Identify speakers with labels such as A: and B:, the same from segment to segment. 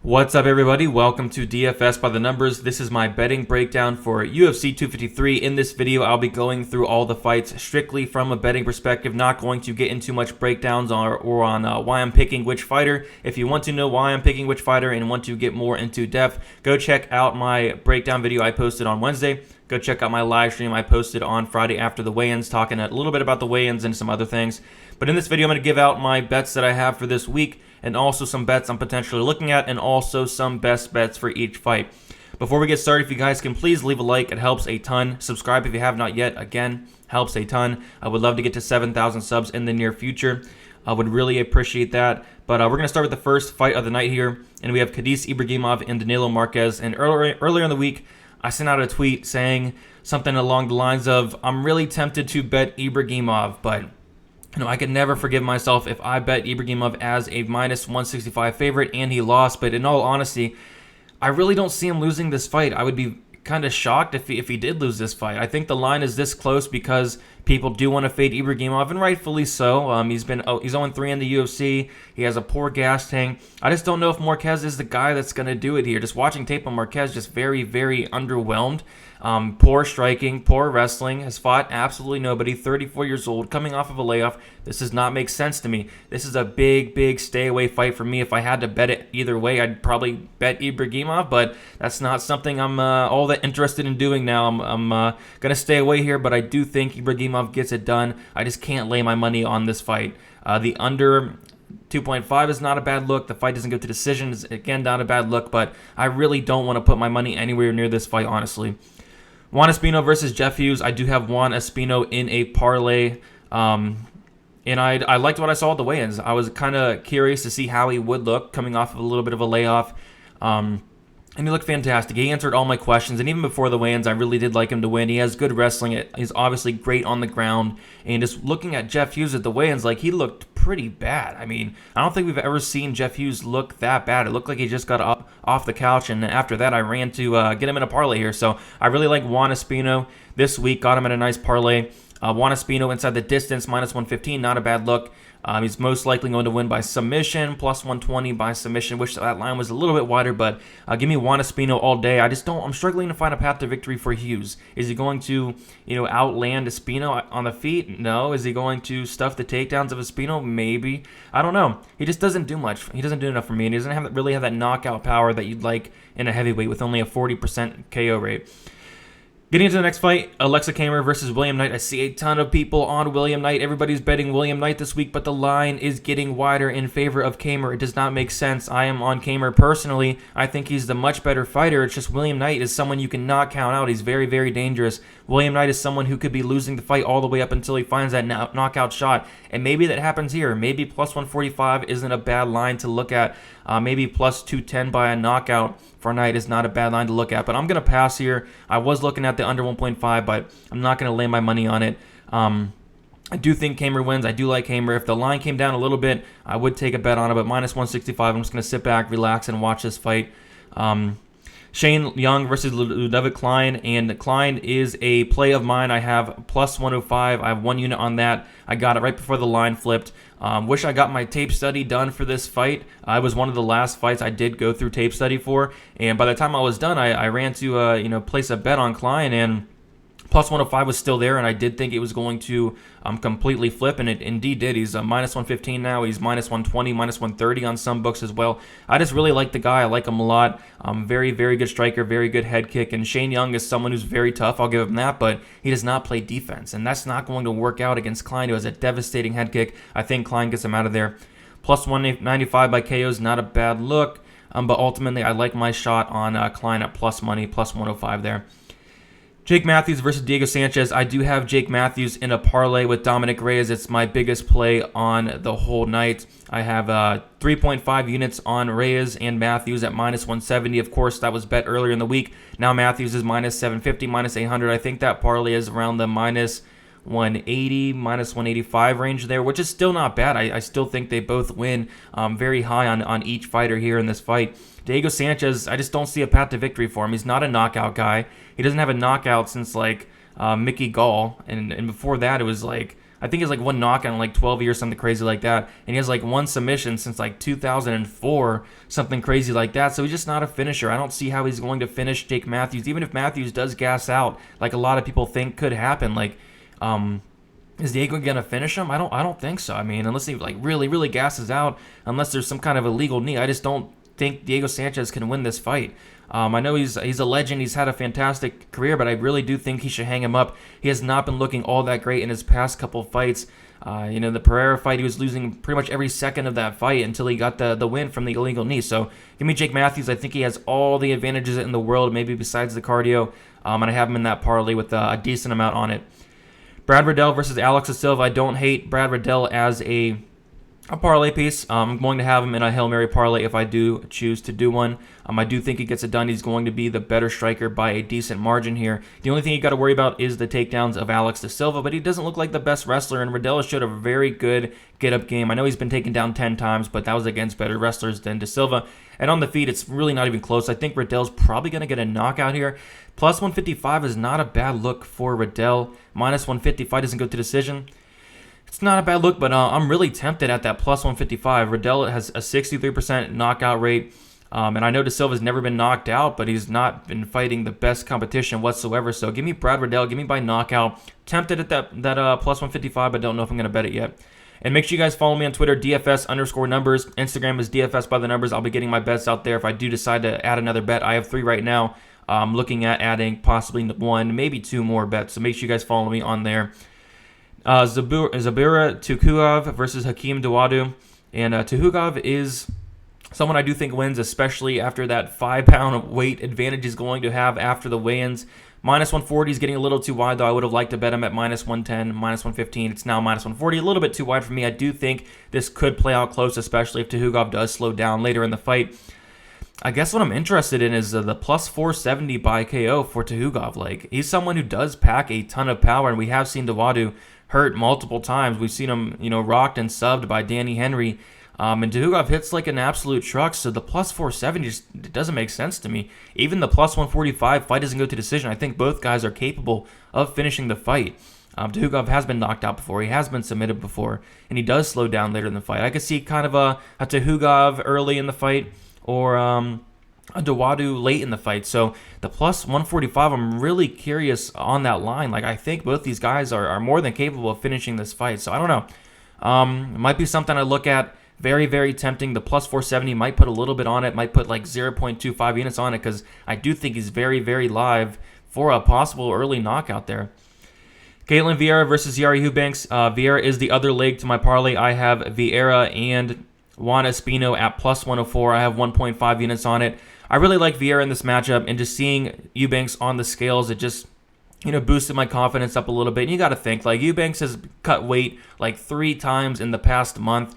A: What's up, everybody? Welcome to DFS by the Numbers. This is my betting breakdown for UFC 253. In this video, I'll be going through all the fights strictly from a betting perspective, not going to get into much breakdowns or on why I'm picking which fighter. If you want to know why I'm picking which fighter and want to get more into depth, go check out my breakdown video I posted on Wednesday. Go check out my live stream I posted on Friday after the weigh-ins, talking a little bit about the weigh-ins and some other things. But in this video, I'm going to give out my bets that I have for this week, and also some bets I'm potentially looking at, and also some best bets for each fight. Before we get started, if you guys can please leave a like, it helps a ton. Subscribe if you have not yet, again, helps a ton. I would love to get to 7,000 subs in the near future. I would really appreciate that. But we're going to start with the first fight of the night here, and we have Khadis Ibragimov and Danilo Marques. And earlier in the week, I sent out a tweet saying something along the lines of, I'm really tempted to bet Ibragimov, but I could never forgive myself if I bet Ibragimov as a minus 165 favorite and he lost. But in all honesty, I really don't see him losing this fight. I would be kind of shocked if he did lose this fight. I think the line is this close because people do want to fade Ibragimov, and rightfully so. He's 0-3 in the UFC. He has a poor gas tank. I just don't know if Marques is the guy that's going to do it here. Just watching tape on Marques, just very, very underwhelmed. Poor striking, poor wrestling, has fought absolutely nobody, 34 years old, coming off of a layoff. This does not make sense to me. This is a big, big stay-away fight for me. If I had to bet it either way, I'd probably bet Ibragimov, but that's not something I'm all that interested in doing now. I'm going to stay away here, but I do think Ibragimov gets it done. I just can't lay my money on this fight. The under 2.5 is not a bad look. The fight doesn't go to decisions. Again, not a bad look, but I really don't want to put my money anywhere near this fight, honestly. Juan Espino versus Jeff Hughes. I do have Juan Espino in a parlay, and I liked what I saw at the weigh-ins. I was kind of curious to see how he would look coming off of a little bit of a layoff, and he looked fantastic. He answered all my questions, and even before the weigh-ins, I really did like him to win. He has good wrestling. He's obviously great on the ground, and just looking at Jeff Hughes at the weigh-ins, he looked pretty bad. I mean, I don't think we've ever seen Jeff Hughes look that bad. It looked like he just got up off the couch, and after that, I ran to get him in a parlay here. So I really like Juan Espino this week. Got him in a nice parlay. Juan Espino inside the distance, minus 115, not a bad look. He's most likely going to win by submission, plus 120 by submission. Wish that line was a little bit wider, but give me Juan Espino all day. I'm struggling to find a path to victory for Hughes. Is he going to, outland Espino on the feet? No. Is he going to stuff the takedowns of Espino? Maybe. I don't know. He just doesn't do much. He doesn't do enough for me, and he doesn't really have that knockout power that you'd like in a heavyweight with only a 40% KO rate. Getting into the next fight, Alexa Kamer versus William Knight. I see a ton of people on William Knight. Everybody's betting William Knight this week, but the line is getting wider in favor of Kamer. It does not make sense. I am on Kamer personally. I think he's the much better fighter. It's just William Knight is someone you cannot count out. He's very, very dangerous. William Knight is someone who could be losing the fight all the way up until he finds that knockout shot, and maybe that happens here. Maybe plus 145 isn't a bad line to look at. Maybe plus 210 by a knockout for Knight is not a bad line to look at, but I'm going to pass here. I was looking at the under 1.5, but I'm not going to lay my money on it. I do think Kamer wins. I do like Kamer. If the line came down a little bit, I would take a bet on it, but minus 165, I'm just going to sit back, relax, and watch this fight. Shane Young versus Ludovic Klein, and Klein is a play of mine. I have plus 105. I have one unit on that. I got it right before the line flipped. Wish I got my tape study done for this fight. It was one of the last fights I did go through tape study for, and by the time I was done, I ran to place a bet on Klein, and plus 105 was still there, and I did think it was going to completely flip, and it indeed did. He's minus 115 now. He's minus 120, minus 130 on some books as well. I just really like the guy. I like him a lot. Very, very good striker, very good head kick, and Shane Young is someone who's very tough. I'll give him that, but he does not play defense, and that's not going to work out against Klein, who has a devastating head kick. I think Klein gets him out of there. Plus 195 by KO is not a bad look, but ultimately I like my shot on Klein at plus money, plus 105 there. Jake Matthews versus Diego Sanchez. I do have Jake Matthews in a parlay with Dominic Reyes. It's my biggest play on the whole night. I have 3.5 units on Reyes and Matthews at minus 170. Of course, that was bet earlier in the week. Now Matthews is minus 750, minus 800. I think that parlay is around the minus 180, minus 185 range there, which is still not bad. I still think they both win very high on each fighter here in this fight. Diego Sanchez, I just don't see a path to victory for him. He's not a knockout guy. He doesn't have a knockout since Mickey Gall, and before that it was I think he has like one knockout in like 12 years, something crazy like that. And he has like one submission since like 2004, something crazy like that. So he's just not a finisher. I don't see how he's going to finish Jake Matthews, even if Matthews does gas out, like a lot of people think could happen. Like, is Diego gonna finish him? I don't think so. I mean, unless he like really gasses out, unless there's some kind of illegal knee, I just don't think Diego Sanchez can win this fight. I know he's a legend. He's had a fantastic career, but I really do think he should hang him up. He has not been looking all that great in his past couple fights. The Pereira fight, he was losing pretty much every second of that fight until he got the win from the illegal knee. So give me Jake Matthews. I think he has all the advantages in the world, maybe besides the cardio. And I have him in that parlay with a decent amount on it. Brad Riddell versus Alex Silva. I don't hate Brad Riddell as a parlay piece. I'm going to have him in a Hail Mary parlay if I do choose to do one. I do think he gets it done. He's going to be the better striker by a decent margin here. The only thing you got to worry about is the takedowns of Alex De Silva, but he doesn't look like the best wrestler, and Riddell showed a very good get-up game. I know he's been taken down 10 times, but that was against better wrestlers than De Silva. And on the feet, it's really not even close. I think Riddell's probably going to get a knockout here. Plus 155 is not a bad look for Riddell. Minus 155 doesn't go to decision. It's not a bad look, but I'm really tempted at that plus 155. Riddell has a 63% knockout rate, and I know De Silva's never been knocked out, but he's not been fighting the best competition whatsoever. So give me Brad Riddell, give me by knockout. Tempted at that plus 155, but don't know if I'm going to bet it yet. And make sure you guys follow me on Twitter, DFS_numbers. Instagram is DFS by the numbers. I'll be getting my bets out there if I do decide to add another bet. I have 3 right now. I'm looking at adding possibly 1, maybe 2 more bets. So make sure you guys follow me on there. Zabira Tukurov versus Hakim Dawadu. And Tukurov is someone I do think wins, especially after that 5-pound weight advantage he's going to have after the weigh-ins. Minus 140 is getting a little too wide, though. I would have liked to bet him at minus 110, minus 115. It's now minus 140, a little bit too wide for me. I do think this could play out close, especially if Tukurov does slow down later in the fight. I guess what I'm interested in is the plus 470 by KO for Tukurov. Like, he's someone who does pack a ton of power, and we have seen Dawadu hurt multiple times. We've seen him, rocked and subbed by Danny Henry. And Tukurov hits like an absolute truck, so the plus 470 just doesn't make sense to me. Even the plus 145 fight doesn't go to decision. I think both guys are capable of finishing the fight. Tukurov has been knocked out before. He has been submitted before, and he does slow down later in the fight. I could see kind of a Tukurov early in the fight, or a Dawadu late in the fight. So the plus 145, I'm really curious on that line. Like, I think both these guys are more than capable of finishing this fight. So I don't know. It might be something I look at. Very, very tempting. The plus 470 might put a little bit on it. Might put like 0.25 units on it, because I do think he's very, very live for a possible early knockout there. Caitlyn Vera versus Yary Hubenks. Vera is the other leg to my parlay. I have Vera and Juan Espino at plus 104. I have 1.5 units on it. I really like Vera in this matchup, and just seeing Hubenks on the scales, it just boosted my confidence up a little bit. And you got to think, like, Hubenks has cut weight like 3 times in the past month.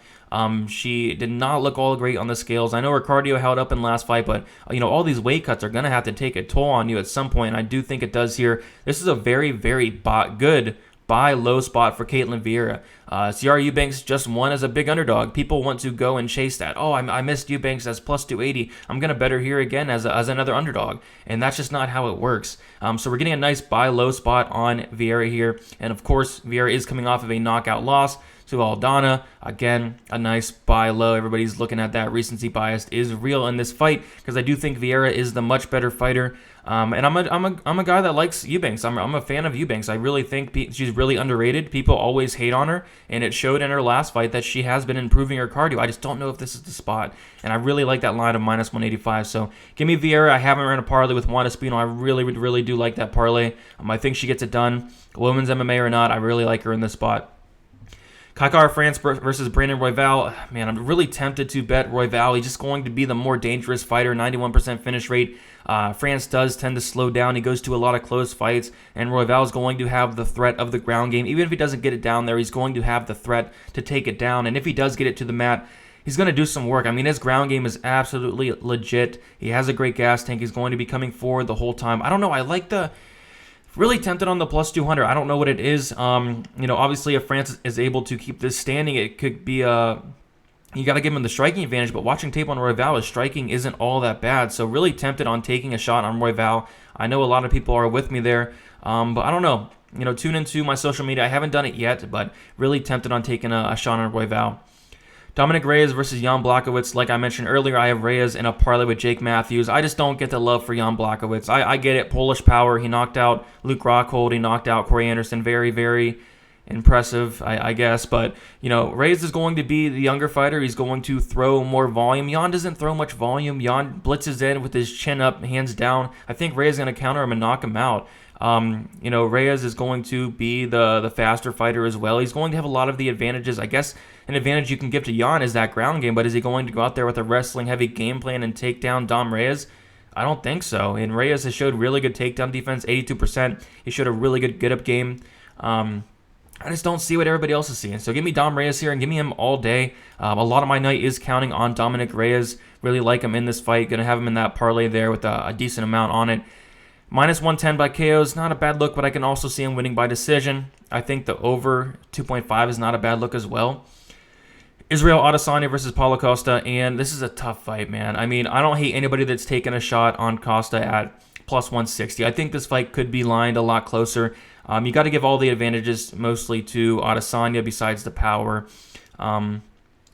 A: She did not look all great on the scales. I know her cardio held up in last fight, but all these weight cuts are going to have to take a toll on you at some point, and I do think it does here. This is a very, very good buy low spot for Caitlyn Vera. Yary Hubenks just won as a big underdog. People want to go and chase that. Oh, I missed Hubenks as plus 280. I'm going to bet her here again as another underdog. And that's just not how it works. So we're getting a nice buy low spot on Vera here. And of course, Vera is coming off of a knockout loss to Aldana. Again, a nice buy low. Everybody's looking at that. Recency bias is real in this fight, because I do think Vera is the much better fighter. And I'm a guy that likes Hubenks. I'm a fan of Hubenks. I really think she's really underrated. People always hate on her, and it showed in her last fight that she has been improving her cardio. I just don't know if this is the spot, and I really like that line of minus 185. So give me Vera. I haven't run a parlay with Juan Espino. I really do like that parlay. I think she gets it done. Women's MMA or not, I really like her in this spot. Kakar France versus Brandon Roy Val. Man, I'm really tempted to bet Roy Val. He's just going to be the more dangerous fighter, 91% finish rate. France does tend to slow down. He goes to a lot of close fights, and Roy Val is going to have the threat of the ground game. Even if he doesn't get it down there, he's going to have the threat to take it down. And if he does get it to the mat, he's going to do some work. I mean, his ground game is absolutely legit. He has a great gas tank. He's going to be coming forward the whole time. I don't know. I like the... Really tempted on the plus 200. I don't know what it is. Obviously, if France is able to keep this standing, it could be a... You got to give him the striking advantage, but watching tape on Roy Val, his striking isn't all that bad. So really tempted on taking a shot on Roy Val. I know a lot of people are with me there, but I don't know. tune into my social media. I haven't done it yet, but really tempted on taking a shot on Roy Val. Dominic Reyes versus Jan Blockowitz. Like I mentioned earlier, I have Reyes in a parlay with Jake Matthews. I just don't get the love for Jan Blockowitz. I get it. Polish power. He knocked out Luke Rockhold. He knocked out Corey Anderson. Very, very impressive, I guess. But, Reyes is going to be the younger fighter. He's going to throw more volume. Jan doesn't throw much volume. Jan blitzes in with his chin up, hands down. I think Reyes is going to counter him and knock him out. Reyes is going to be the faster fighter as well. He's going to have a lot of the advantages. I guess an advantage you can give to Jan is that ground game, but is he going to go out there with a wrestling-heavy game plan and take down Dom Reyes? I don't think so. And Reyes has showed really good takedown defense, 82%. He showed a really good get-up game. I just don't see what everybody else is seeing. So give me Dom Reyes here and give me him all day. A lot of my night is counting on Dominic Reyes. Really like him in this fight. Going to have him in that parlay there with a decent amount on it. Minus 110 by KO is not a bad look, but I can also see him winning by decision. I think the over 2.5 is not a bad look as well. Israel Atasani versus Paula Costa, and this is a tough fight, man. I mean, I don't hate anybody that's taken a shot on Costa at plus 160. I think this fight could be lined a lot closer. You got to give all the advantages mostly to Adesanya besides the power and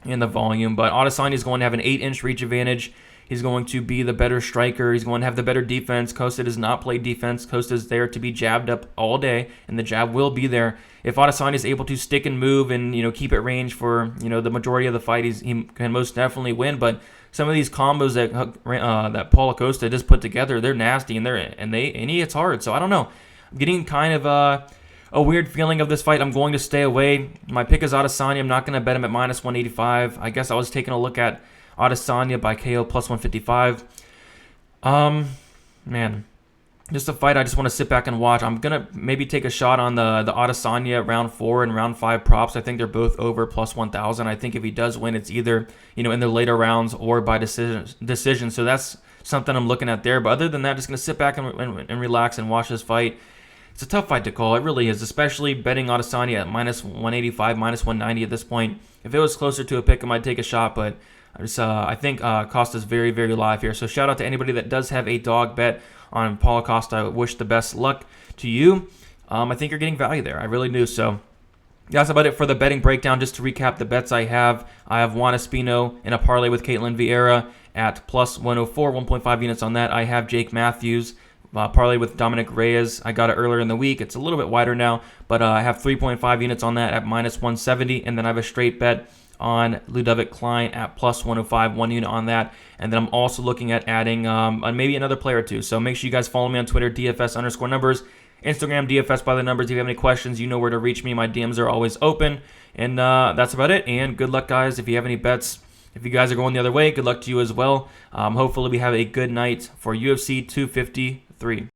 A: the volume. But Adesanya is going to have an 8-inch reach advantage. He's going to be the better striker. He's going to have the better defense. Costa does not play defense. Costa is there to be jabbed up all day, and the jab will be there. If Adesanya is able to stick and move and keep at range for the majority of the fight, he can most definitely win. But some of these combos that Paula Costa just put together, they're nasty and he hits hard. So I don't know. I'm getting kind of a weird feeling of this fight. I'm going to stay away. My pick is Adesanya. I'm not going to bet him at minus 185. I guess I was taking a look at Adesanya by KO plus 155. Man, just a fight I just want to sit back and watch. I'm going to maybe take a shot on the Adesanya round 4 and round 5 props. I think they're both over plus 1,000. I think if he does win, it's either, in the later rounds or by decision. So that's something I'm looking at there. But other than that, just going to sit back and relax and watch this fight. It's a tough fight to call. It really is, especially betting Adesanya at minus 185, minus 190 at this point. If it was closer to a pick, I might take a shot, but I think Costa's very, very live here. So shout out to anybody that does have a dog bet on Paula Costa. I wish the best luck to you. I think you're getting value there. I really do. So that's about it for the betting breakdown. Just to recap the bets I have Juan Espino in a parlay with Caitlyn Vera at plus 104, 1.5 units on that. I have Jake Matthews parlay with Dominic Reyes. I got it earlier in the week. It's a little bit wider now, but I have 3.5 units on that at minus 170, and then I have a straight bet on Klein at plus 105, 1 unit on that. And then I'm also looking at adding maybe another player or two. So make sure you guys follow me on Twitter, DFS_numbers, Instagram, DFS by the numbers. If you have any questions, you know where to reach me. My DMs are always open. And that's about it. And good luck, guys. If you have any bets, if you guys are going the other way, good luck to you as well. Hopefully we have a good night for UFC 253.